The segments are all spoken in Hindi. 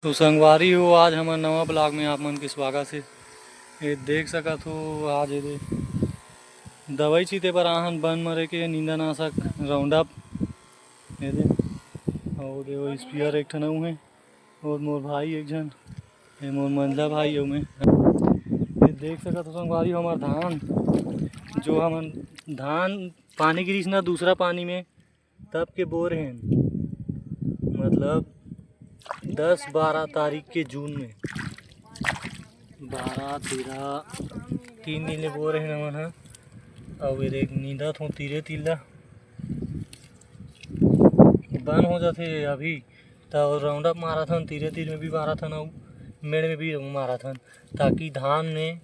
तो संगवारी हो, आज हमार नवा ब्लॉग में आप मन के स्वागत है। ये देख सकत हो, आज ये दवाई छीटे बर आहन बन मरे के नींदनाशक राउंडअप ये दे और वो स्पीयर एक ठन है और मोर भाई एक जन ये मोर मंझला भाई हूँ मैं। ये देख सकत हो संगवारी, हमार धान जो हमन धान पानी गिरीस ना दूसरा पानी में तब के बोर हैं, मतलब 10-12 तारीख के जून में 12-13 3 दिन ले बो रहे हमन ह। और एक नींदत हो तीरे तिल्ला बन हो जाते अभी तो राउंडअप माराथन तीरे तीर में भी माराथन और मेड़ में भी माराथन, ताकि धान में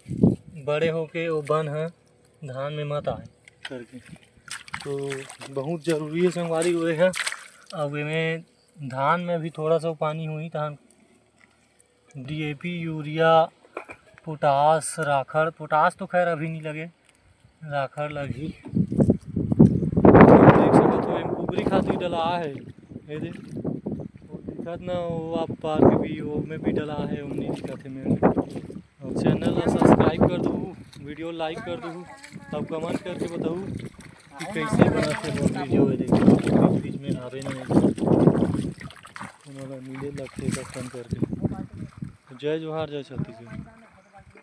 बड़े होके वो बन है धान में मत आए करके। तो बहुत जरूरी है संगवारी हुए है। अब में धान में भी थोड़ा सा पानी हुई तो DAP यूरिया पोटास राखड़, पोटास तो खैर अभी नहीं लगे, राखड़ लगी। देख सकते हो एक कुबरी खातिर डला है ये दे वो दिखत ना, वो आप पार के भी वो में भी डला है, वो नहीं दिखत है मेरे। और चैनल ला सब्सक्राइब कर दो, वीडियो लाइक कर दो, तब कमेंट करके बताओ कि कैसे बना थे वो वीडियो। ये देखो बीच बीच में आवे नहीं मिले लगते करके। जय जोहार, जय छत्तीसगढ़।